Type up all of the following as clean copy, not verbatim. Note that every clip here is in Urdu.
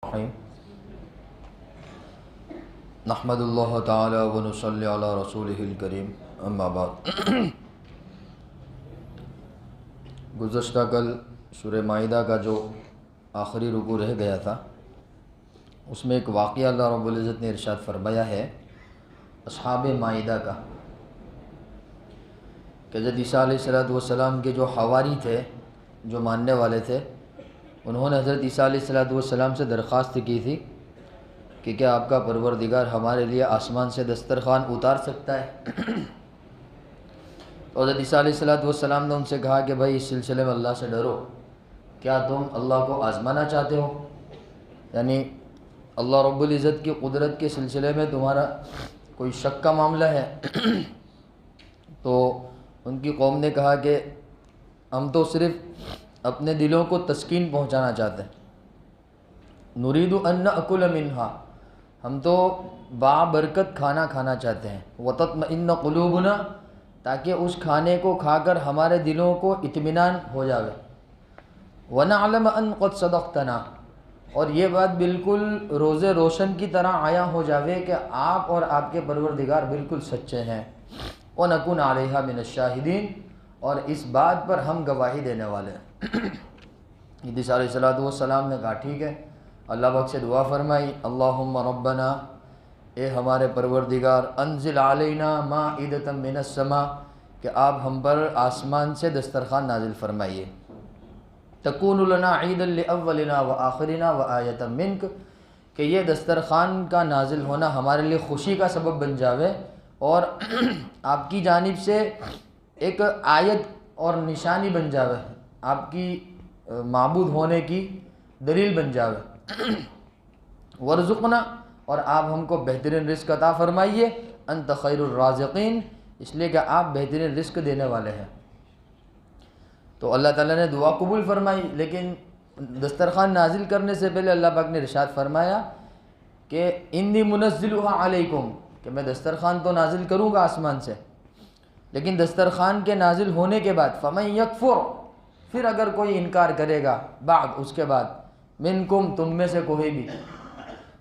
الرحیم نحمد اللہ تعالی و نصلی علی رسولہ الکریم اما بعد۔ گزشتہ کل سورہ مائدہ کا جو آخری رکوع رہ گیا تھا اس میں ایک واقعہ اللہ رب العزت نے ارشاد فرمایا ہے اصحاب مائدہ کا، کہ حضرت عیسیٰ علیہ السلام کے جو حواری تھے، جو ماننے والے تھے، انہوں نے حضرت عیسیٰ علیہ السلام سے درخواست کی تھی کہ کیا آپ کا پروردگار ہمارے لیے آسمان سے دسترخوان اتار سکتا ہے؟ تو حضرت عیسیٰ علیہ السلام نے ان سے کہا کہ بھائی اس سلسلے میں اللہ سے ڈرو، کیا تم اللہ کو آزمانا چاہتے ہو؟ یعنی اللہ رب العزت کی قدرت کے سلسلے میں تمہارا کوئی شک کا معاملہ ہے؟ تو ان کی قوم نے کہا کہ ہم تو صرف اپنے دلوں کو تسکین پہنچانا چاہتے ہیں، نرید ان نأکل منہا، ہم تو بابرکت کھانا کھانا چاہتے ہیں، وتطمئن قلوبنا، تاکہ اس کھانے کو کھا کر ہمارے دلوں کو اطمینان ہو جاوے، ونعلم ان قد صدقتنا، اور یہ بات بالکل روز روشن کی طرح آیا ہو جاوے کہ آپ اور آپ کے پروردگار بالکل سچے ہیں، ونکون علیہا من الشاہدین، اور اس بات پر ہم گواہی دینے والے ہیں۔ عیسیٰ علیہ السلام نے کہا ٹھیک ہے، اللہ پاک سے دعا فرمائی، اللہم ربنا، اے ہمارے پروردگار، انزل علینا مائدۃ من السماء، کہ آپ ہم پر آسمان سے دسترخوان نازل فرمائیے، تکون لنا عیدا لاولنا وآخرنا وآیۃ منک، کہ یہ دسترخوان کا نازل ہونا ہمارے لیے خوشی کا سبب بن جاوے اور آپ کی جانب سے ایک آیت اور نشانی بن جاوے، آپ کی معبود ہونے کی دلیل بن جاوے، ورزقنا، اور آپ ہم کو بہترین رزق عطا فرمائیے، انت خیر الرازقین، اس لیے کہ آپ بہترین رزق دینے والے ہیں۔ تو اللہ تعالیٰ نے دعا قبول فرمائی، لیکن دسترخوان نازل کرنے سے پہلے اللہ پاک نے ارشاد فرمایا کہ انی منزلها علیکم، کہ میں دسترخوان تو نازل کروں گا آسمان سے، لیکن دسترخوان کے نازل ہونے کے بعد فمن یکفر، پھر اگر کوئی انکار کرے گا بعد اس کے بعد، منکم، تم میں سے کوئی بھی،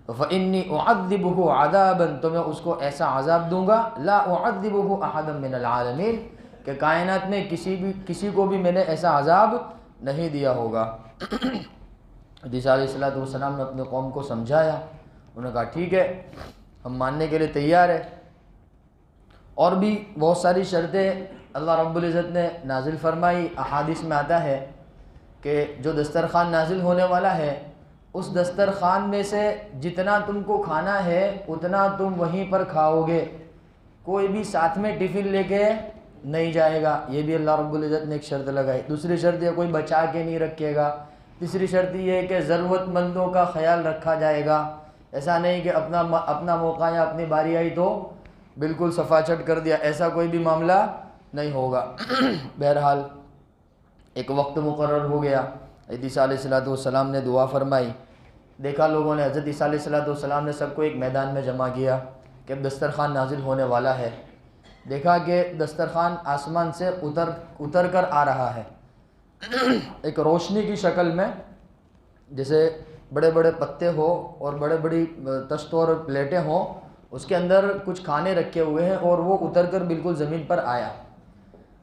فانی اعذبہ عذابا، تو میں اس کو ایسا عذاب دوں گا، لا اعذبہ احدا من العالمین، کہ کائنات میں کسی کو بھی میں نے ایسا عذاب نہیں دیا ہوگا۔ عیسیٰ علیہ السلام نے اپنے قوم کو سمجھایا، انہوں نے کہا ٹھیک ہے ہم ماننے کے لیے تیار ہے، اور بھی بہت ساری شرطیں اللہ رب العزت نے نازل فرمائی۔ احادیث میں آتا ہے کہ جو دسترخوان نازل ہونے والا ہے اس دسترخوان میں سے جتنا تم کو کھانا ہے اتنا تم وہیں پر کھاؤ گے، کوئی بھی ساتھ میں ٹفن لے کے نہیں جائے گا، یہ بھی اللہ رب العزت نے ایک شرط لگائی۔ دوسری شرط یہ کوئی بچا کے نہیں رکھے گا۔ تیسری شرط یہ ہے کہ ضرورت مندوں کا خیال رکھا جائے گا، ایسا نہیں کہ اپنا موقع یا اپنی باری آئی تو بالکل صفا چٹ کر دیا، ایسا کوئی بھی معاملہ نہیں ہوگا۔ بہرحال ایک وقت مقرر ہو گیا، حضرت عیسیٰ علیہ السلام نے دعا فرمائی، دیکھا لوگوں نے، حضرت عیسیٰ علیہ السلام نے سب کو ایک میدان میں جمع کیا کہ اب دسترخوان نازل ہونے والا ہے۔ دیکھا کہ دسترخوان آسمان سے اتر کر آ رہا ہے، ایک روشنی کی شکل میں، جیسے بڑے بڑے پتے ہو اور بڑے بڑی تشتوں اور پلیٹیں ہوں، اس کے اندر کچھ کھانے رکھے ہوئے ہیں اور وہ اتر کر بالکل زمین پر آیا۔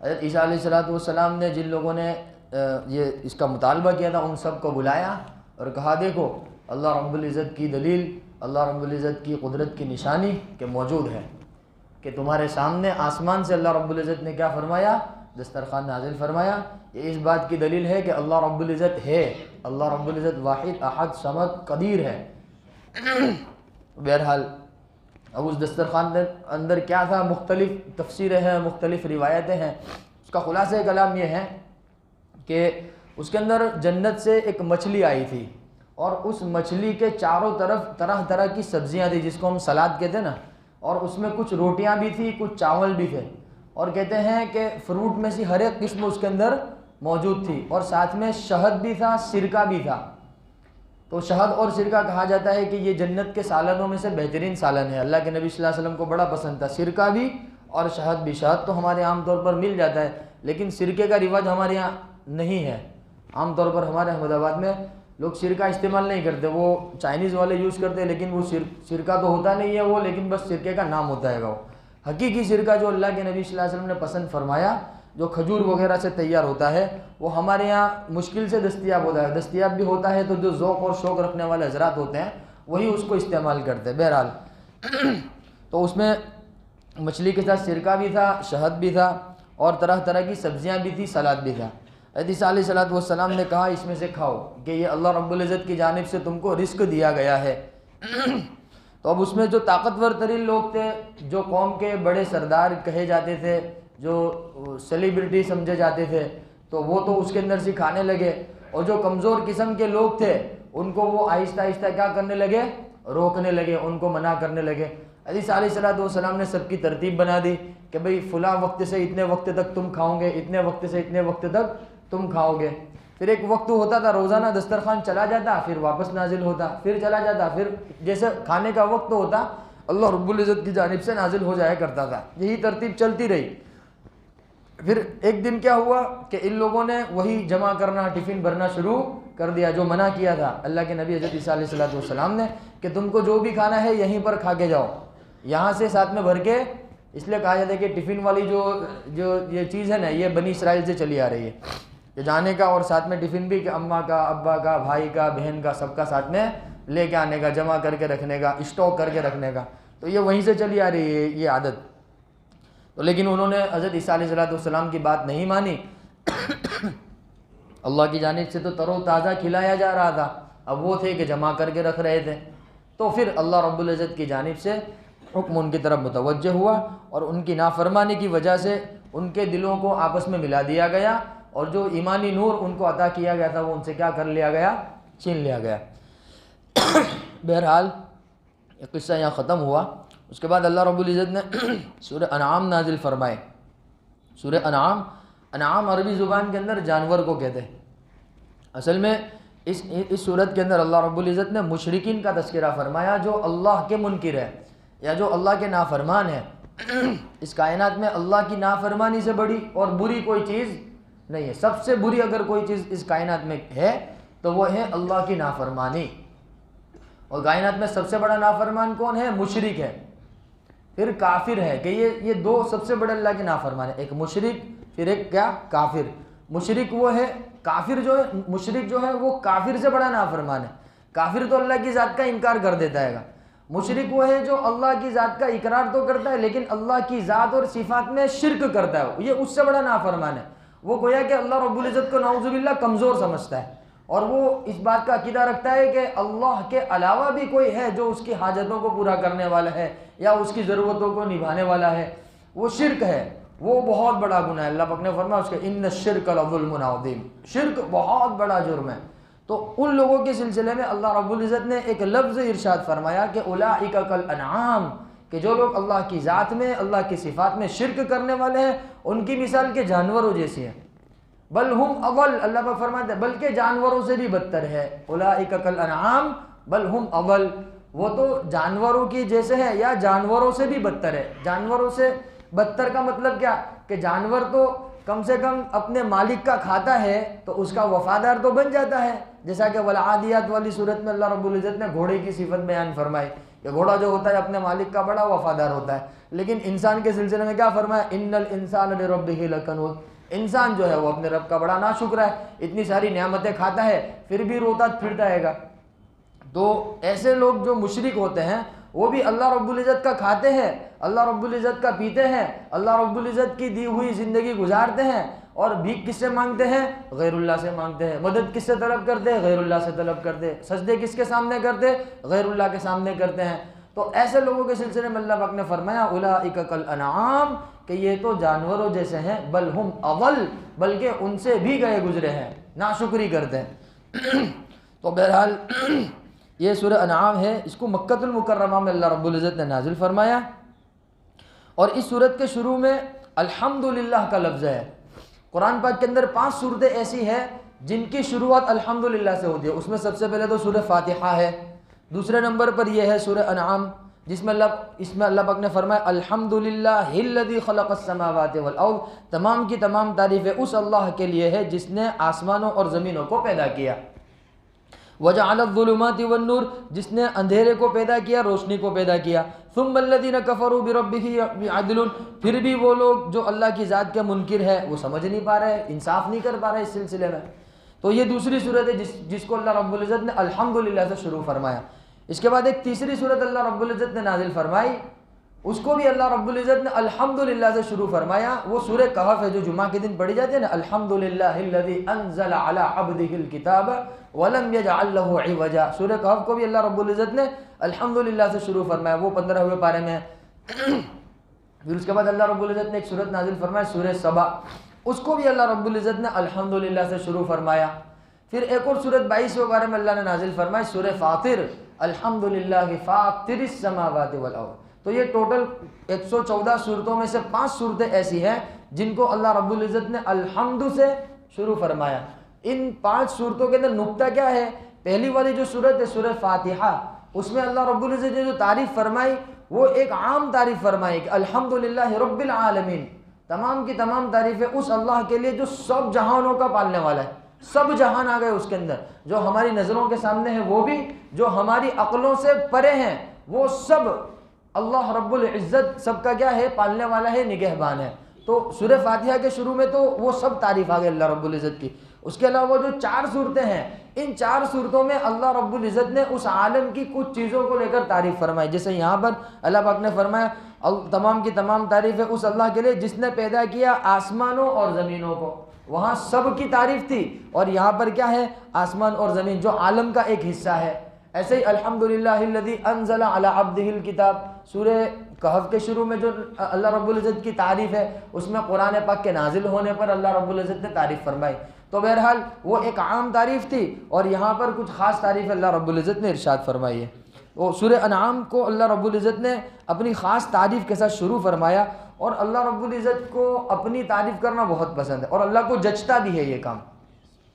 حضرت عیسیٰ علیہ السلام نے جن لوگوں نے یہ اس کا مطالبہ کیا تھا ان سب کو بلایا اور کہا دیکھو اللہ رب العزت کی دلیل، اللہ رب العزت کی قدرت کی نشانی کہ موجود ہے، کہ تمہارے سامنے آسمان سے اللہ رب العزت نے کیا فرمایا؟ دسترخوان نازل فرمایا۔ یہ اس بات کی دلیل ہے کہ اللہ رب العزت ہے، اللہ رب العزت واحد احد صمد قدیر ہے۔ بہرحال اب اس دسترخوان کے اندر کیا تھا، مختلف تفسیریں ہیں، مختلف روایتیں ہیں۔ اس کا خلاصہ کلام یہ ہے کہ اس کے اندر جنت سے ایک مچھلی آئی تھی، اور اس مچھلی کے چاروں طرف طرح طرح کی سبزیاں تھیں جس کو ہم سلاد کہتے ہیں نا، اور اس میں کچھ روٹیاں بھی تھیں، کچھ چاول بھی تھے، اور کہتے ہیں کہ فروٹ میں سے ہر ایک قسم اس کے اندر موجود تھی، اور ساتھ میں شہد بھی تھا، سرکہ بھی تھا۔ تو شہد اور سرکہ کہا جاتا ہے کہ یہ جنت کے سالنوں میں سے بہترین سالن ہے، اللہ کے نبی صلی اللہ علیہ وسلم کو بڑا پسند تھا، سرکہ بھی اور شہد بھی۔ شہد تو ہمارے عام طور پر مل جاتا ہے، لیکن سرکے کا رواج ہمارے یہاں نہیں ہے، عام طور پر ہمارے احمد آباد میں لوگ سرکہ استعمال نہیں کرتے، وہ چائنیز والے یوز کرتے ہیں، لیکن وہ سرکہ تو ہوتا نہیں ہے وہ، لیکن بس سرکے کا نام ہوتا ہے وہ۔ حقیقی سرکہ جو اللہ کے نبی صلی اللہ علیہ وسلم نے پسند فرمایا، جو کھجور وغیرہ سے تیار ہوتا ہے، وہ ہمارے یہاں مشکل سے دستیاب ہوتا ہے، دستیاب بھی ہوتا ہے تو جو ذوق اور شوق رکھنے والے حضرات ہوتے ہیں وہی اس کو استعمال کرتے ہیں۔ بہرحال تو اس میں مچھلی کے ساتھ سرکہ بھی تھا، شہد بھی تھا، اور طرح طرح کی سبزیاں بھی تھی، سلاد بھی تھا۔ حضرت عیسیٰ علیہ السلام نے کہا اس میں سے کھاؤ کہ یہ اللہ رب العزت کی جانب سے تم کو رزق دیا گیا ہے۔ تو اب اس میں جو طاقتور ترین لوگ تھے، جو قوم کے بڑے سردار کہے جاتے تھے، جو سیلیبریٹی سمجھے جاتے تھے، تو وہ تو اس کے اندر سے کھانے لگے، اور جو کمزور قسم کے لوگ تھے ان کو وہ آہستہ آہستہ کیا کرنے لگے؟ روکنے لگے، ان کو منع کرنے لگے۔ حضرت علیہ السلام نے سب کی ترتیب بنا دی کہ بھئی فلاں وقت سے اتنے وقت تک تم کھاؤ گے، اتنے وقت سے اتنے وقت تک تم کھاؤ گے۔ پھر ایک وقت ہوتا تھا روزانہ دسترخوان چلا جاتا، پھر واپس نازل ہوتا، پھر چلا جاتا، پھر جیسے کھانے کا وقت ہوتا اللہ رب العزت کی جانب سے نازل ہو جایا کرتا تھا۔ یہی ترتیب چلتی رہی۔ پھر ایک دن کیا ہوا کہ ان لوگوں نے وہی جمع کرنا، ٹفن بھرنا شروع کر دیا جو منع کیا تھا اللہ کے نبی حضرت عیسیٰ علیہ السلام نے کہ تم کو جو بھی کھانا ہے یہیں پر کھا کے جاؤ، یہاں سے ساتھ میں بھر کے۔ اس لیے کہا جاتا ہے کہ ٹفن والی جو یہ چیز ہے نا، یہ بنی اسرائیل سے چلی آ رہی ہے، کہ جانے کا اور ساتھ میں ٹفن بھی، کہ اماں کا، ابا کا، بھائی کا، بہن کا، سب کا ساتھ میں لے کے آنے کا، جمع کر کے رکھنے کا، اسٹاک کر کے رکھنے کا۔ تو یہ وہیں سے چلی آ رہی ہے یہ عادت۔ تو لیکن انہوں نے حضرت عیسیٰ علیہ السلام کی بات نہیں مانی۔ اللہ کی جانب سے تو تر و تازہ کھلایا جا رہا تھا، اب وہ تھے کہ جمع کر کے رکھ رہے تھے۔ تو پھر اللہ رب العزت کی جانب سے حکم ان کی طرف متوجہ ہوا، اور ان کی نافرمانی کی وجہ سے ان کے دلوں کو آپس میں ملا دیا گیا، اور جو ایمانی نور ان کو عطا کیا گیا تھا وہ ان سے کیا کر لیا گیا؟ چھین لیا گیا۔ بہرحال یہ قصہ یہاں ختم ہوا۔ اس کے بعد اللہ رب العزت نے سورہ انعام نازل فرمائے۔ سورہ انعام عربی زبان کے اندر جانور کو کہتے ہیں۔ اصل میں اس صورت کے اندر اللہ رب العزت نے مشرکین کا تذکرہ فرمایا جو اللہ کے منکر ہے یا جو اللہ کے نافرمان ہے۔ اس کائنات میں اللہ کی نافرمانی سے بڑی اور بری کوئی چیز نہیں ہے۔ سب سے بری اگر کوئی چیز اس کائنات میں ہے تو وہ ہے اللہ کی نافرمانی، اور کائنات میں سب سے بڑا نافرمان کون ہے؟ مشرک ہے، پھر کافر ہے، کہ یہ دو سب سے بڑے اللہ کے نافرمان ہیں، ایک مشرک پھر ایک کیا؟ کافر۔ مشرک وہ ہے، کافر جو ہے، مشرک جو ہے وہ کافر سے بڑا نافرمان ہے۔ کافر تو اللہ کی ذات کا انکار کر دیتا ہے گا، مشرک وہ ہے جو اللہ کی ذات کا اقرار تو کرتا ہے لیکن اللہ کی ذات اور صفات میں شرک کرتا ہے، یہ اس سے بڑا نافرمان ہے۔ وہ گویا کہ اللہ رب العزت کو نعوذ باللہ کمزور سمجھتا ہے، اور وہ اس بات کا عقیدہ رکھتا ہے کہ اللہ کے علاوہ بھی کوئی ہے جو اس کی حاجتوں کو پورا کرنے والا ہے یا اس کی ضرورتوں کو نبھانے والا ہے۔ وہ شرک ہے، وہ بہت بڑا گناہ ہے۔ اللہ پاک نے فرمایا اس کے ان الشرک لظلم عظیم، شرک بہت بڑا جرم ہے۔ تو ان لوگوں کے سلسلے میں اللہ رب العزت نے ایک لفظ ارشاد فرمایا کہ اولئک کالانعام، کہ جو لوگ اللہ کی ذات میں، اللہ کی صفات میں شرک کرنے والے ہیں ان کی مثال کے جانوروں جیسی ہے۔ بل ہم اضل، اللہ پاک فرماتے ہیں بلکہ جانوروں سے بھی بدتر ہے۔ اولئک کالانعام بل ہم اضل، وہ تو جانوروں کی جیسے ہے یا جانوروں سے بھی بدتر ہے۔ جانوروں سے بدتر کا مطلب کیا؟ کہ جانور تو کم سے کم اپنے مالک کا کھاتا ہے تو اس کا وفادار تو بن جاتا ہے، جیسا کہ والعادیات والی صورت میں اللہ رب العزت نے گھوڑے کی صفت بیان فرمائی کہ گھوڑا جو ہوتا ہے اپنے مالک کا بڑا وفادار ہوتا ہے۔ لیکن انسان کے سلسلے میں کیا فرمایا؟ ان الانسان لربہ لکنود، انسان جو ہے وہ اپنے رب کا بڑا ناشکر ہے، اتنی ساری نعمتیں کھاتا ہے پھر بھی روتا پھرتا ہے گا۔ تو ایسے لوگ جو مشرک ہوتے ہیں وہ بھی اللہ رب العزت کا کھاتے ہیں، اللہ رب العزت کا پیتے ہیں، اللہ رب العزت کی دی ہوئی زندگی گزارتے ہیں، اور بھیک کس سے مانگتے ہیں؟ غیر اللہ سے مانگتے ہیں۔ مدد کس سے طلب کرتے ہیں؟ غیر اللہ سے طلب کرتے ہیں۔ سجدے کس کے سامنے کرتے ہیں؟ غیر اللہ کے سامنے کرتے ہیں۔ تو ایسے لوگوں کے سلسلے میں اللہ پاک نے فرمایا اولئک کالانعام، کہ یہ تو جانوروں جیسے ہیں، بل ہم اضل، بلکہ ان سے بھی گئے گزرے ہیں، ناشکری کرتے ہیں۔ تو بہرحال یہ سورہ انعام ہے، اس کو مکۃ المکرمہ میں اللہ رب العزت نے نازل فرمایا، اور اس سورت کے شروع میں الحمدللہ کا لفظ ہے۔ قرآن پاک کے اندر 5 صورتیں ایسی ہیں جن کی شروعات الحمدللہ سے ہوتی ہے۔ اس میں سب سے پہلے تو سورہ فاتحہ ہے، دوسرے نمبر پر یہ ہے سورہ انعام، جس میں اللہ پاک نے فرمایا الحمدللہ الذی خلق السماوات والارض، تمام کی تمام تعریفیں اس اللہ کے لیے ہے جس نے آسمانوں اور زمینوں کو پیدا کیا۔ وجعل الظلمات والنور، جس نے اندھیرے کو پیدا کیا روشنی کو پیدا کیا. ثم الذين كفروا بربهم يعدلون، پھر بھی وہ لوگ جو اللہ کی ذات کے منکر ہے وہ سمجھ نہیں پا رہے، انصاف نہیں کر پا رہے اس سلسلے میں. تو یہ دوسری صورت ہے جس کو اللہ رب العزت نے الحمدللہ سے شروع فرمایا. اس کے بعد ایک تیسری صورت اللہ رب العزت نے نازل فرمائی، اس کو بھی اللہ رب العزت نے الحمدللہ سے شروع فرمایا. وہ سورہ کہف ہے جو جمعہ کے دن پڑھی جاتی ہے نا، الحمدللہ الذی انزل علی عبدہ الکتاب ولم یجعل لہ عوجا. سورہ کہف کو بھی اللہ رب العزت نے الحمدللہ سے شروع فرمایا، وہ 15ویں پارے میں ہے. پھر اس کے بعد اللہ رب العزت نے ایک سورت نازل فرمایا سورہ سبا، اس کو بھی اللہ رب العزت نے الحمدللہ سے شروع فرمایا. پھر ایک اور سورت 22ویں پارے میں اللہ نے نازل فرمایا سورہ فاطر، الحمدللہ فاطر السماوات والارض. تو یہ ٹوٹل 114 صورتوں میں سے 5 صورتیں ایسی ہیں جن کو اللہ رب العزت نے الحمد سے شروع فرمایا. ان 5 صورتوں کے اندر نقطہ کیا ہے؟ پہلی والی جو صورت ہے سورہ فاتحہ، اس میں اللہ رب العزت نے جو تعریف فرمائی وہ ایک عام تعریف فرمائی کہ الحمدللہ رب العالمین، تمام کی تمام تعریفیں اس اللہ کے لیے جو سب جہانوں کا پالنے والا ہے. سب جہان آ گئے اس کے اندر، جو ہماری نظروں کے سامنے ہے وہ بھی، جو ہماری عقلوں سے پرے ہیں وہ سب. اللہ رب العزت سب کا کیا ہے؟ پالنے والا ہے، نگہبان ہے. تو سورہ فاتحہ کے شروع میں تو وہ سب تعریف آ گئے اللہ رب العزت کی. اس کے علاوہ جو 4 صورتیں ہیں، ان 4 صورتوں میں اللہ رب العزت نے اس عالم کی کچھ چیزوں کو لے کر تعریف فرمائی. جیسے یہاں پر اللہ پاک نے فرمایا تمام کی تمام تعریفیں اس اللہ کے لیے جس نے پیدا کیا آسمانوں اور زمینوں کو. وہاں سب کی تعریف تھی، اور یہاں پر کیا ہے؟ آسمان اور زمین جو عالم کا ایک حصہ ہے. ایسے ہی الحمدللہ الذی انزل علی عبدہ الکتاب، سورہ کہف کے شروع میں جو اللہ رب العزت کی تعریف ہے اس میں قرآن پاک کے نازل ہونے پر اللہ رب العزت نے تعریف فرمائی. تو بہرحال وہ ایک عام تعریف تھی، اور یہاں پر کچھ خاص تعریف اللہ رب العزت نے ارشاد فرمائی ہے. وہ سورہ انعام کو اللہ رب العزت نے اپنی خاص تعریف کے ساتھ شروع فرمایا. اور اللہ رب العزت کو اپنی تعریف کرنا بہت پسند ہے، اور اللہ کو جچتا بھی ہے یہ کام.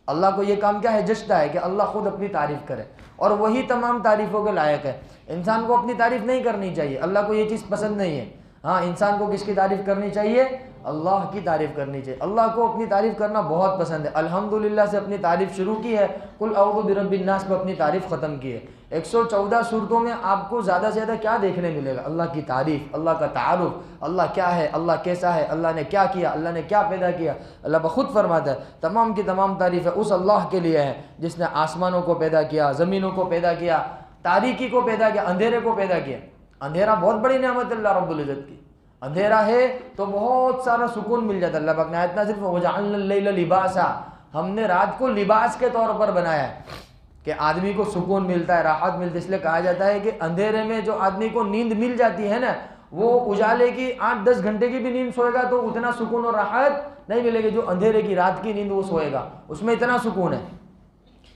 اللہ کو یہ کام کیا ہے؟ جچتا ہے کہ اللہ خود اپنی تعریف کرے، اور وہی تمام تعریفوں کے لائق ہے. انسان کو اپنی تعریف نہیں کرنی چاہیے، اللہ کو یہ چیز پسند نہیں ہے. ہاں، انسان کو کس کی تعریف کرنی چاہیے؟ اللہ کی تعریف کرنی چاہیے. اللہ کو اپنی تعریف کرنا بہت پسند ہے. الحمدللہ سے اپنی تعریف شروع کی ہے، قل اعوذ برب الناس پہ اپنی تعریف ختم کی ہے. 114 صورتوں میں آپ کو زیادہ سے زیادہ کیا دیکھنے ملے گا؟ اللہ کی تعریف، اللہ کا تعارف، اللہ کیا ہے، اللہ کیسا ہے، اللہ نے کیا کیا، اللہ نے کیا پیدا کیا. اللہ بخود فرماتا ہے تمام کی تمام تعریفیں اس اللہ کے لیے ہیں جس نے آسمانوں کو پیدا کیا، زمینوں کو پیدا کیا، تاریکی کو پیدا کیا، اندھیرے کو پیدا کیا. اندھیرا بہت بڑی نعمت اللہ رب العزت کی. اندھیرا ہے تو بہت سارا سکون مل جاتا ہے. اللہ پاک نے آیت نازل فرمائی وَجَعَلْنَا اللَّيْلَ لِبَاسًا، ہم نے رات کو لباس کے طور پر بنایا ہے کہ آدمی کو سکون ملتا ہے، راحت ملتی ہے. اس لیے کہا جاتا ہے کہ اندھیرے میں جو آدمی کو نیند مل جاتی ہے نا، وہ اجالے کی 8-10 گھنٹے کی بھی نیند سوئے گا تو اتنا سکون اور راحت نہیں ملے گی جو اندھیرے کی رات کی نیند وہ سوئے گا، اس میں اتنا سکون ہے.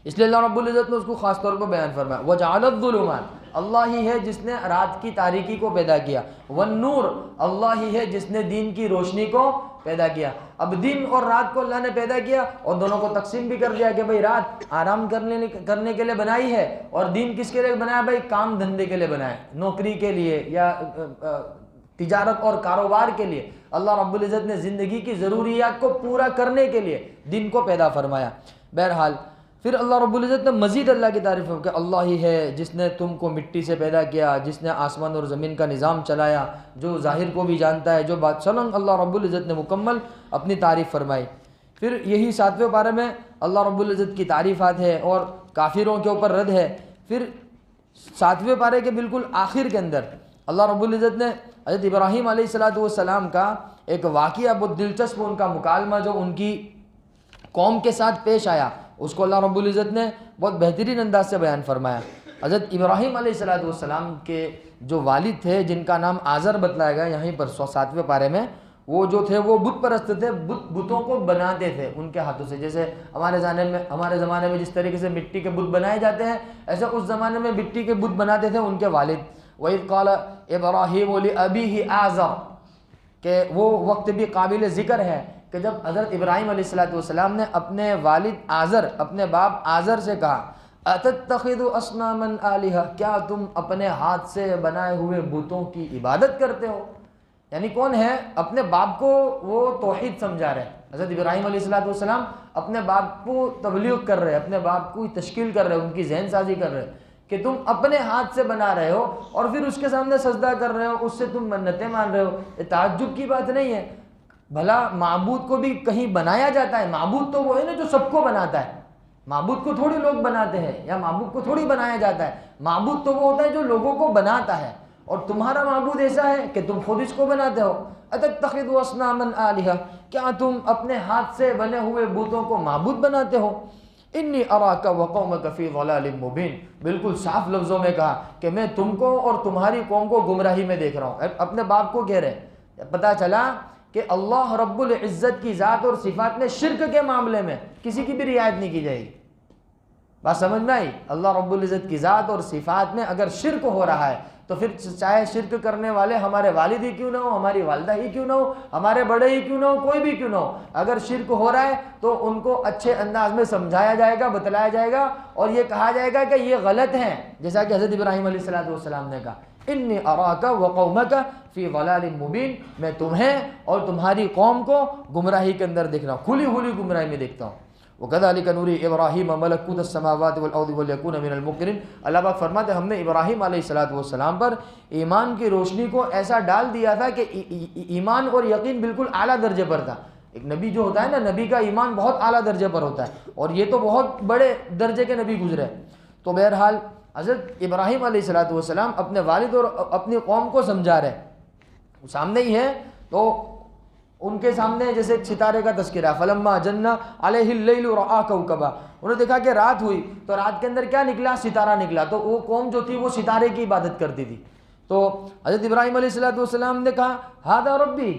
اس لیے اللہ رب العزت نے اس کو خاص طور پر بیان فرمایا وَجَعَلَ الظُّلُمَاتِ، اللہ ہی ہے جس نے رات کی تاریکی کو پیدا کیا، وَالنُّورِ، اللہ ہی ہے جس نے دین کی روشنی کو پیدا کیا. اب دن اور رات کو اللہ نے پیدا کیا اور دونوں کو تقسیم بھی کر دیا کہ بھئی رات آرام کرنے کے لیے بنائی ہے، اور دن کس کے لیے بنایا؟ بھئی کام دھندے کے لیے بنایا، نوکری کے لیے یا تجارت اور کاروبار کے لیے. اللہ رب العزت نے زندگی کی ضروریات کو پورا کرنے کے لیے دن کو پیدا فرمایا. بہرحال پھر اللہ رب العزت نے مزید اللہ کی تعریف کہ اللہ ہی ہے جس نے تم کو مٹی سے پیدا کیا، جس نے آسمان اور زمین کا نظام چلایا، جو ظاہر کو بھی جانتا ہے، جو بات سلنگ اللہ رب العزت نے مکمل اپنی تعریف فرمائی. پھر یہی 7ویں پارے میں اللہ رب العزت کی تعریفات ہے اور کافروں کے اوپر رد ہے. پھر 7ویں پارے کے بالکل آخر کے اندر اللہ رب العزت نے حضرت ابراہیم علیہ السلام کا ایک واقعہ بہت دلچسپ، ان کا مکالمہ جو ان کی قوم کے ساتھ پیش آیا، اس کو اللہ رب العزت نے بہت بہترین انداز سے بیان فرمایا. حضرت ابراہیم علیہ السلام کے جو والد تھے جن کا نام آزر بتلایا گیا یہیں پر 7ویں پارے میں، وہ جو تھے وہ بت پرست تھے، بتوں کو بناتے تھے ان کے ہاتھوں سے. جیسے ہمارے زمانے میں جس طریقے سے مٹی کے بت بنائے جاتے ہیں، ایسے اس زمانے میں مٹی کے بت بناتے تھے ان کے والد. وَإِذْ قَالَ إِبْرَاهِيمُ لِأَبِيهِ آزَرَ، کہ وہ وقت بھی قابل ذکر ہے کہ جب حضرت ابراہیم علیہ السلام نے اپنے والد آزر، اپنے باپ آزر سے کہا أَتَتَّخِذُ أَصْنَامًا آلِهَةً، کیا تم اپنے ہاتھ سے بنائے ہوئے بتوں کی عبادت کرتے ہو؟ یعنی کون ہے؟ اپنے باپ کو وہ توحید سمجھا رہے ہیں. حضرت ابراہیم علیہ السلام اپنے باپ کو تبلیغ کر رہے، اپنے باپ کو تشکیل کر رہے، ان کی ذہن سازی کر رہے کہ تم اپنے ہاتھ سے بنا رہے ہو اور پھر اس کے سامنے سجدہ کر رہے ہو، اس سے تم منتیں مان رہے ہو، یہ تعجب کی بات نہیں ہے۔ بھلا معبود کو بھی کہیں بنایا جاتا ہے؟ معبود تو وہ ہے نا جو سب کو بناتا ہے، معبود کو تھوڑی لوگ بناتے ہیں یا معبود کو تھوڑی بنایا جاتا ہے، معبود تو وہ ہوتا ہے جو لوگوں کو بناتا ہے، اور تمہارا معبود ایسا ہے کہ تم خود اس کو بناتے ہو۔ اتتخذوا اصناما آلہہ، کیا تم اپنے ہاتھ سے بنے ہوئے بتوں کو معبود بناتے ہو؟ انی اراک وقومک فی ضلال مبین، بالکل صاف لفظوں میں کہا کہ میں تم کو اور تمہاری قوم کو گمراہی میں دیکھ رہا ہوں۔ اپنے باپ کو کہہ رہے، پتہ چلا کہ اللہ رب العزت کی ذات اور صفات میں شرک کے معاملے میں کسی کی بھی رعایت نہیں کی جائے گی۔ بات سمجھ میں آئی؟ اللہ رب العزت کی ذات اور صفات میں اگر شرک ہو رہا ہے تو پھر چاہے شرک کرنے والے ہمارے والد ہی کیوں نہ ہو، ہماری والدہ ہی کیوں نہ ہو، ہمارے بڑے ہی کیوں نہ ہو، کوئی بھی کیوں نہ ہو، اگر شرک ہو رہا ہے تو ان کو اچھے انداز میں سمجھایا جائے گا، بتلایا جائے گا، اور یہ کہا جائے گا کہ یہ غلط ہیں، جیسا کہ حضرت ابراہیم علیہ السلام نے کہا انی اراک وقومک فی ضلال مبین، میں تمہیں اور تمہاری قوم کو گمراہی کے اندر دیکھ رہا ہوں، کھلی کھلی گمراہی میں دیکھتا ہوں۔ وَكَذَلِكَ نُرِي إِبْرَاهِيمَ مَلَكُوتَ السَّمَاوَاتِ وَالْأَرْضِ وَلْيَكُونَ مِنَ الْمُقْرِنِينَ۔ اللہ پاک فرماتے ہیں ہم نے ابراہیم علیہ السلام پر ایمان کی روشنی کو ایسا ڈال دیا تھا کہ ایمان اور یقین بالکل اعلیٰ درجے پر تھا۔ ایک نبی جو ہوتا ہے نا، نبی کا ایمان بہت اعلیٰ درجے پر ہوتا ہے، اور یہ تو بہت بڑے درجے کے نبی گزرے۔ تو بہرحال حضرت ابراہیم علیہ السلام اپنے والد اور اپنی قوم کو سمجھا رہے، سامنے ہی ہے، تو ان کے سامنے جیسے ستارے کا تذکرہ، فلما جن علیہ اللیل رآ کوکبا، انہوں نے دیکھا کہ رات ہوئی تو رات کے اندر کیا نکلا؟ ستارہ نکلا۔ تو وہ قوم جو تھی وہ ستارے کی عبادت کرتی تھی۔ تو حضرت ابراہیم علیہ السلام نے کہا ھذا ربی،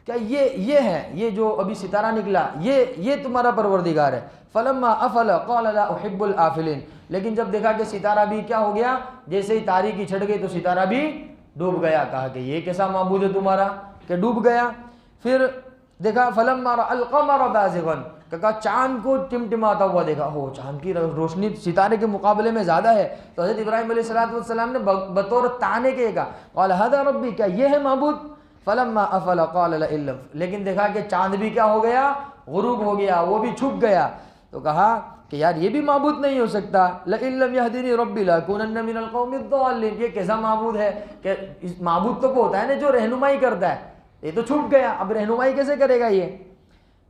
کیا یہ ہے، یہ جو ابھی ستارہ نکلا یہ تمہارا پروردگار ہے؟ فلما افل قال لا احب الافلین، لیکن جب دیکھا کہ ستارہ بھی کیا ہو گیا، جیسے ہی تاریکی چھٹ گئی تو ستارہ بھی ڈوب گیا، کہا کہ یہ کیسا معبود ہے تمہارا کہ ڈوب گیا۔ پھر دیکھا فلما رأى القمر بازغا، کہا چاند کو ٹمٹماتا ہوا دیکھا، ہو چاند کی روشنی ستارے کے مقابلے میں زیادہ ہے، تو حضرت ابراہیم علیہ السلام نے بطور طعنے کے کہا قال ھذا ربی، کیا یہ ہے معبود؟ فلما افل قال لئن لم، لیکن دیکھا کہ چاند بھی کیا ہو گیا؟ غروب ہو گیا، وہ بھی چھپ گیا، تو کہا کہ یار یہ بھی معبود نہیں ہو سکتا، لئن لم یہدنی ربی لأکونن من القوم الضالین، یہ کیسا معبود ہے کہ معبود تو وہ ہوتا ہے نا جو رہنمائی کرتا ہے، یہ تو چھپ گیا، اب رہنمائی کیسے کرے گا یہ؟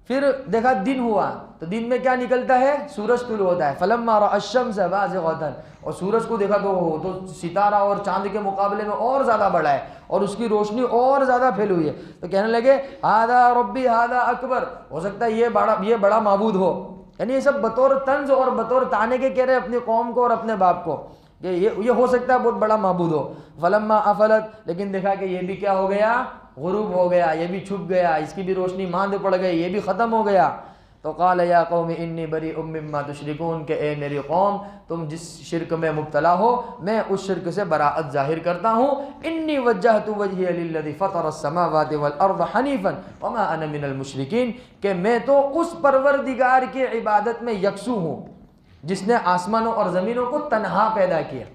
پھر دیکھا دن ہوا تو دن میں کیا نکلتا ہے؟ سورج طلوع ہوتا ہے، فلما رأى الشمس بازغة، اور سورج کو دیکھا تو ستارہ اور چاند کے مقابلے میں اور زیادہ بڑا ہے اور اس کی روشنی اور زیادہ پھیل ہوئی ہے، تو کہنے لگے ھذا ربی ھذا اکبر، ہو سکتا ہے یہ بڑا معبود ہو، یعنی یہ سب بطور طنز اور بطور طعنے کے کہہ رہے اپنی قوم کو اور اپنے باپ کو کہ یہ ہو سکتا ہے بہت بڑا معبود ہو۔ فلما افلت، لیکن دیکھا کہ یہ بھی کیا ہو گیا؟ غروب ہو گیا، یہ بھی چھپ گیا، اس کی بھی روشنی ماند پڑ گئی، یہ بھی ختم ہو گیا۔ تو قال یا قوم انی بریء مما تشرکون، کہ اے میری قوم تم جس شرک میں مبتلا ہو میں اس شرک سے براءت ظاہر کرتا ہوں۔ انی وجہت وجہی للذی فطر السماوات والارض حنیفا وما انا من المشرکین، کہ میں تو اس پروردگار کی عبادت میں یکسو ہوں جس نے آسمانوں اور زمینوں کو تنہا پیدا کیا،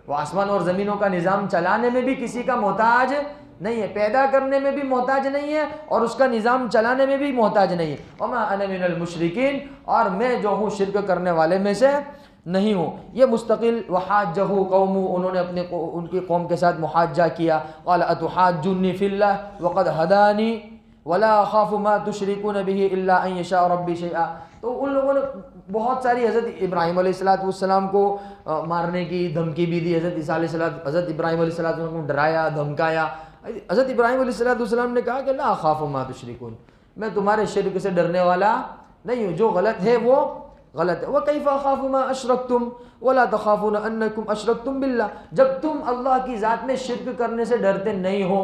وہ آسمان اور زمینوں کا نظام چلانے میں بھی کسی کا محتاج نہیں ہے، پیدا کرنے میں بھی محتاج نہیں ہے اور اس کا نظام چلانے میں بھی محتاج نہیں ہے۔ وما انا من المشرکین، اور میں جو ہوں شرک کرنے والے میں سے نہیں ہوں۔ یہ مستقل وحاجہ قوم، انہوں نے ان کی قوم کے ساتھ محاجہ کیا، قال اتحاجونی فی اللہ وقد ہدانی ولا اخاف ما تشرکون به الا ان یشاء ربی شیئا۔ تو ان لوگوں نے بہت ساری حضرت ابراہیم علیہ السلام کو مارنے کی دھمکی بھی دی، حضرت ابراہیم علیہ السلام کو ڈرایا دھمکایا۔ حضرت ابراہیم علیہ السلام نے کہا کہ لا اخاف ما تشرکون، میں تمہارے شرک سے ڈرنے والا نہیں ہوں، جو غلط ہے وہ غلط ہے۔ وَكَيْفَ أَخَافُ مَا أَشْرَكْتُمْ وَلَا تَخَافُونَ أَنَّكُمْ أَشْرَكْتُمْ بِاللَّهِ، جب تم اللہ کی ذات میں شرک کرنے سے ڈرتے نہیں ہو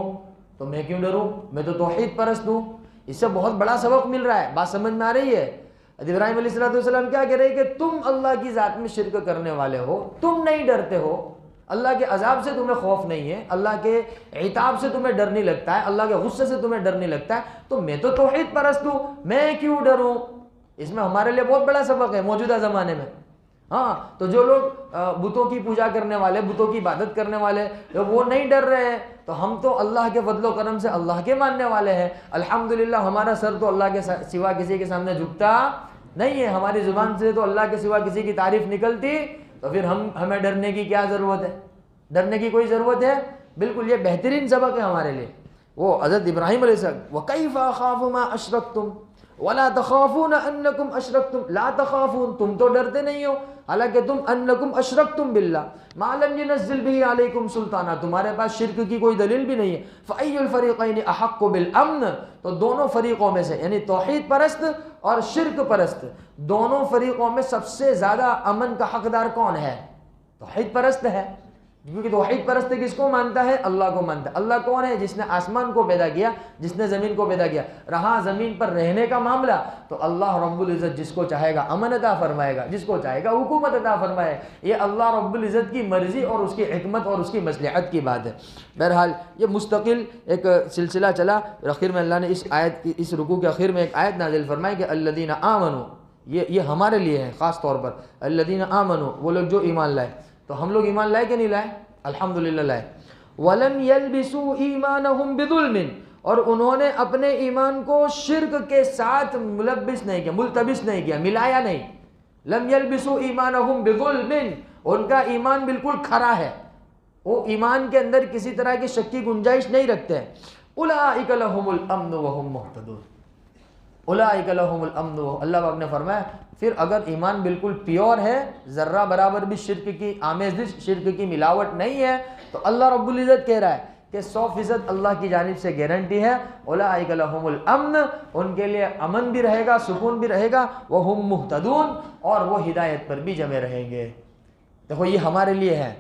تو میں کیوں ڈروں؟ میں تو توحید پرست ہوں۔ اس سے بہت بڑا سبق مل رہا ہے، بات سمجھ میں آ رہی ہے؟ ابراہیم علیہ السلام کیا کہہ رہے ہیں کہ تم اللہ کی ذات میں شرک کرنے والے ہو، تم نہیں ڈرتے ہو، اللہ کے عذاب سے تمہیں خوف نہیں ہے، اللہ کے عتاب سے تمہیں ڈر نہیں لگتا ہے، اللہ کے غصے سے تمہیں ڈر نہیں لگتا ہے، تو میں تو توحید پرست ہوں، میں کیوں ڈروں؟ اس میں ہمارے لیے بہت بڑا سبق ہے موجودہ زمانے میں۔ ہاں تو جو لوگ بتوں کی پوجا کرنے والے، بتوں کی عبادت کرنے والے، وہ نہیں ڈر رہے ہیں، تو ہم تو اللہ کے فضل و کرم سے اللہ کے ماننے والے ہیں، الحمدللہ ہمارا سر تو اللہ کے سوا کسی کے سامنے جھکتا نہیں ہے، ہماری زبان سے تو اللہ کے سوا کسی کی تعریف نکلتی، تو پھر ہمیں ڈرنے کی کیا ضرورت ہے؟ ڈرنے کی کوئی ضرورت ہے؟ بالکل یہ بہترین سبق ہے ہمارے لیے۔ وہ حضرت ابراہیم علیہ السلام وَكَيْفَ أَخَافُ مَا أَشْرَكْتُمْ وَلَا تَخَافُونَ أَنَّكُمْ أَشْرَكْتُمْ لَا تَخَافُونَ، تم تو ڈرتے نہیں ہو حالانکہ تم أَنَّكُمْ أَشْرَكْتُمْ بِاللَّهِ مَا لَمْ يُنَزِّلْ بِهِ عَلَيْكُمْ سُلْطَانًا، تمہارے پاس شرک کی کوئی دلیل بھی نہیں ہے۔ فَأَيُّ الْفَرِيقَيْنِ أَحَقُّ بِالْأَمْنِ، تو دونوں فریقوں میں سے یعنی توحید پرست اور شرک پرست، دونوں فریقوں میں سب سے زیادہ امن کا حقدار کون ہے؟ توحید پرست ہے، کیونکہ توحید پرست کس کو مانتا ہے؟ اللہ کو مانتا ہے۔ اللہ کون ہے؟ جس نے آسمان کو پیدا کیا، جس نے زمین کو پیدا کیا۔ رہا زمین پر رہنے کا معاملہ تو اللہ رب العزت جس کو چاہے گا امن عطا فرمائے گا، جس کو چاہے گا حکومت عطا فرمائے، یہ اللہ رب العزت کی مرضی اور اس کی حکمت اور اس کی مصلحت کی بات ہے۔ بہرحال یہ مستقل ایک سلسلہ چلا، آخر میں اللہ نے اس رکوع کے آخر میں ایک آیت نازل فرمائی کہ الذین آمنوا، یہ ہمارے لیے ہے خاص طور پر، الذین آمنوا، وہ لوگ جو ایمان لائے۔ تو ہم لوگ ایمان لائے کہ نہیں لائے؟ الحمدللہ لائے۔ وَلَمْ يَلْبِسُوا إِيمَانَهُمْ بِظُلْمٍ، اور انہوں نے اپنے ایمان کو شرک کے ساتھ ملبس نہیں کیا، ملتبس نہیں کیا، ملایا نہیں۔ لَمْ يَلْبِسُوا إِيمَانَهُمْ بِظُلْمٍ، ان کا ایمان بالکل کھرا ہے، وہ ایمان کے اندر کسی طرح کی شک کی گنجائش نہیں رکھتے ہیں۔ أُولَٰئِكَ لَهُمُ الْأَمْنُ وَهُمْ مُهْتَدُونَ، اولئک لہم الامن، اللہ پاک نے فرمایا پھر اگر ایمان بالکل پیور ہے، ذرہ برابر بھی شرک کی آمیزش، شرک کی ملاوٹ نہیں ہے، تو اللہ رب العزت کہہ رہا ہے کہ 100% اللہ کی جانب سے گارنٹی ہے، اولئک لہم الامن، ان کے لیے امن بھی رہے گا، سکون بھی رہے گا، وہم مہتدون، اور وہ ہدایت پر بھی جمے رہیں گے۔ دیکھو یہ ہمارے لیے ہے،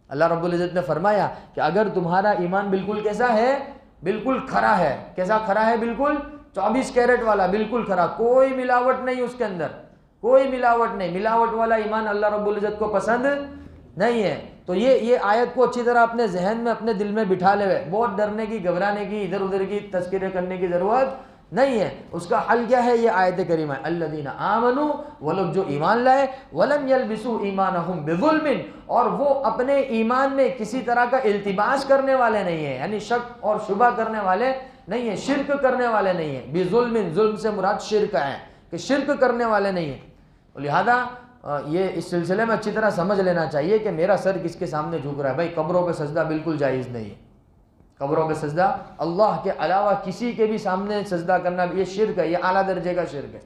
اللہ رب العزت نے فرمایا کہ اگر تمہارا ایمان بالکل کیسا ہے؟ بالکل کھرا ہے۔ کیسا کھرا ہے؟ بالکل 24 کیرٹ والا، بالکل کھرا، کوئی ملاوٹ نہیں اس کے اندر، کوئی ملاوٹ نہیں، ملاوٹ والا ایمان اللہ رب العزت کو پسند نہیں ہے۔ تو یہ آیت کو اچھی طرح اپنے ذہن میں، اپنے دل میں بٹھا لے، بہت ڈرنے کی، گھبرانے کی، ادھر ادھر کی تذکرے کرنے کی ضرورت نہیں ہے۔ اس کا حل کیا ہے؟ یہ آیت کریمہ الذین آمنوا، وہ لوگ جو ایمان لائے، ولم یلبسوا ایمانہم بظلم، اور وہ اپنے ایمان میں کسی طرح کا التباس کرنے والے نہیں ہیں، یعنی شک اور شبہ کرنے والے نہیں ہیں، شرک کرنے والے نہیں ہیں۔ بظلم، ظلم سے مراد شرک ہے کہ شرک کرنے والے نہیں ہیں۔ لہذا یہ اس سلسلے میں اچھی طرح سمجھ لینا چاہیے کہ میرا سر کس کے سامنے جھک رہا ہے۔ بھائی قبروں پہ سجدہ بالکل جائز نہیں ہے، قبروں پہ سجدہ اللہ کے علاوہ کسی کے بھی سامنے سجدہ کرنا یہ شرک ہے، یہ اعلیٰ درجے کا شرک ہے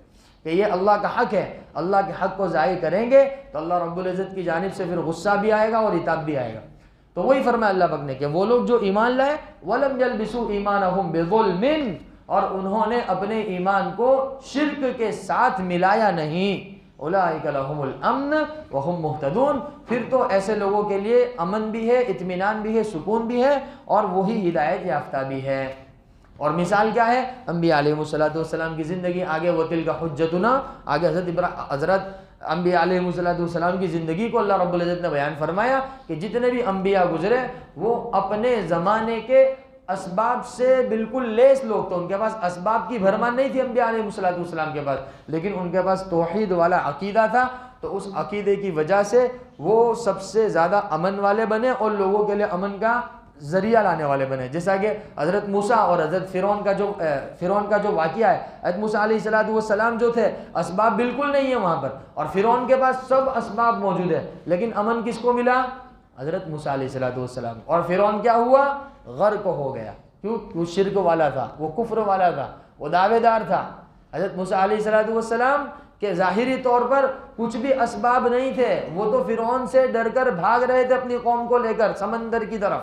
کہ یہ اللہ کا حق ہے، اللہ کے حق کو ضائع کریں گے تو اللہ رب العزت کی جانب سے پھر غصہ بھی آئے گا اور عتاب بھی آئے گا۔ تو وہی فرمایا اللہ پاک نے کہ وہ لوگ جو ایمان لائے، وَلَمْ يَلْبِسُوا إِيمَانَهُمْ بِظُلْمٍ، اور انہوں نے اپنے ایمان کو شرک کے ساتھ ملایا نہیں، اولئک لہم الامن وہم مہتدون، پھر تو ایسے لوگوں کے لیے امن بھی ہے، اطمینان بھی ہے، سکون بھی ہے، اور وہی ہدایت یافتہ بھی ہے۔ اور مثال کیا ہے؟ انبیاء علیہ السلام کی زندگی، آگے وَتِلْكَ حُجَّتُنَا، آگے حضرت انبیاء علیہ السلام کی زندگی کو اللہ رب العزت نے بیان فرمایا کہ جتنے بھی انبیاء گزرے وہ اپنے زمانے کے اسباب سے بالکل لیس لوگ تھے، ان کے پاس اسباب کی بھرمار نہیں تھی انبیاء علیہ السلام کے پاس، لیکن ان کے پاس توحید والا عقیدہ تھا، تو اس عقیدے کی وجہ سے وہ سب سے زیادہ امن والے بنے اور لوگوں کے لیے امن کا ذریعہ لانے والے بنے۔ جیسا کہ حضرت موسیٰ اور حضرت فرعون کا جو واقعہ ہے، حضرت موسیٰ علیہ السلام جو تھے اسباب بالکل نہیں ہیں وہاں پر، اور فرعون کے پاس سب اسباب موجود ہے، لیکن امن کس کو ملا؟ حضرت موسیٰ علیہ السلام۔ اور فرعون کیا ہوا؟ غرق ہو گیا، کیوں؟ وہ شرک والا تھا، وہ کفر والا تھا، وہ دعوے دار تھا۔ حضرت موسیٰ علیہ السلام کہ ظاہری طور پر کچھ بھی اسباب نہیں تھے، وہ تو فرعون سے ڈر کر بھاگ رہے تھے اپنی قوم کو لے کر سمندر کی طرف،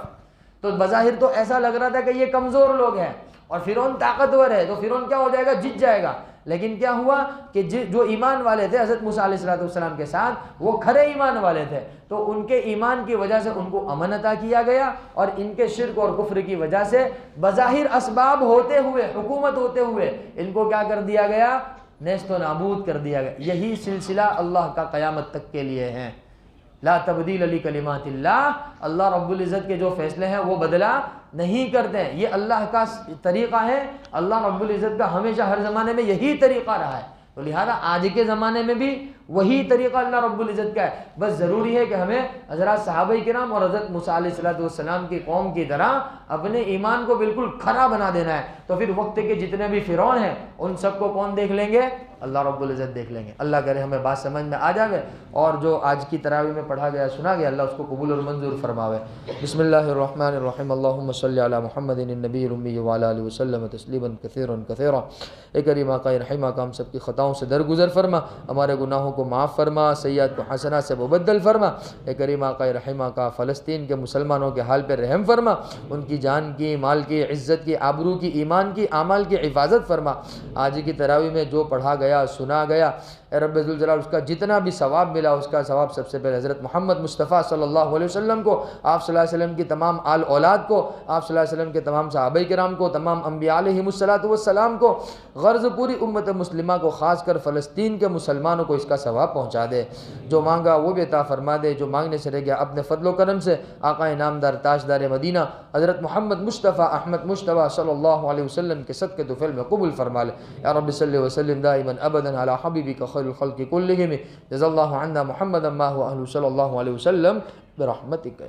تو بظاہر تو ایسا لگ رہا تھا کہ یہ کمزور لوگ ہیں اور فرعون طاقتور ہے، تو فرعون کیا ہو جائے گا؟ جیت جائے گا۔ لیکن کیا ہوا کہ جو ایمان والے تھے حضرت موسیٰ علیہ السلام کے ساتھ، وہ کھرے ایمان والے تھے، تو ان کے ایمان کی وجہ سے ان کو امن عطا کیا گیا، اور ان کے شرک اور کفر کی وجہ سے بظاہر اسباب ہوتے ہوئے، حکومت ہوتے ہوئے، ان کو کیا کر دیا گیا؟ نیست و نابود کر دیا گیا۔ یہی سلسلہ اللہ کا قیامت تک کے لیے ہے۔ لا تبدیل لکلمات اللہ، اللہ رب العزت کے جو فیصلے ہیں وہ بدلا نہیں کرتے ہیں، یہ اللہ کا طریقہ ہے، اللہ رب العزت کا ہمیشہ ہر زمانے میں یہی طریقہ رہا ہے۔ تو لہذا آج کے زمانے میں بھی وہی طریقہ اللہ رب العزت کا ہے. بس ضروری ہے کہ ہمیں حضرات صحابہ کرام اور حضرت موسیٰ علیہ السلام کی قوم کی طرح اپنے ایمان کو بالکل کھرا بنا دینا ہے. تو پھر وقت کے جتنے بھی فرعون ہیں ان سب کو کون دیکھ لیں گے؟ اللہ رب العزت دیکھ لیں گے. اللہ کرے ہمیں بات سمجھ میں آ جاوے اور جو آج کی تراویح میں پڑھا گیا سنا گیا اللہ اس کو قبول اور منظور فرماوے. بسم اللہ الرحمن الرحیم. اللہم صلی علی محمد النبی الامی وعلی آلہ وسلم تسلیما کثیرا کثیرا. اے کریم آقا رحیم آقا ہم سب کی خطاؤں سے درگزر فرما, ہمارے گناہوں کو معاف فرما, سیئات کو حسنات سے مبدل فرما. اے کریم آقا رحیم آقا فلسطین کے مسلمانوں کے حال پہ رحم فرما, ان کی جان کی, مال کی, عزت کی, آبرو کی, ایمان کی, اعمال کی حفاظت فرما. آج کی تراویح میں جو پڑھا گیا سنا گیا اے رب ذوالجلال اس کا جتنا بھی ثواب ملا اس کا ثواب سب سے پہلے حضرت محمد مصطفیٰ صلی اللہ علیہ وسلم کو, آپ صلی اللہ علیہ وسلم کی تمام آل اولاد کو, آپ صلی اللہ علیہ وسلم کے تمام صحابہ کرام کو, تمام انبیاء علیہم السلام کو, غرض پوری امت مسلمہ کو, خاص کر فلسطین کے مسلمانوں کو اس کا ثواب پہنچا دے. جو مانگا وہ بھی عطا فرما دے, جو مانگنے سے رہ گیا اپنے فضل و کرم سے آقا انعامدار تاجدار مدینہ حضرت محمد مصطفیٰ احمد مجتبیٰ صلی اللہ علیہ وسلم کے صدقے طفیل میں قبول فرما لے. یا رب صلی وسلم دائما ابدا علی حبیبک خیر الخلق کلہم. جزا اللہ عنا محمدا ما هو اہل صلی اللہ علیہ وسلم برحمتک.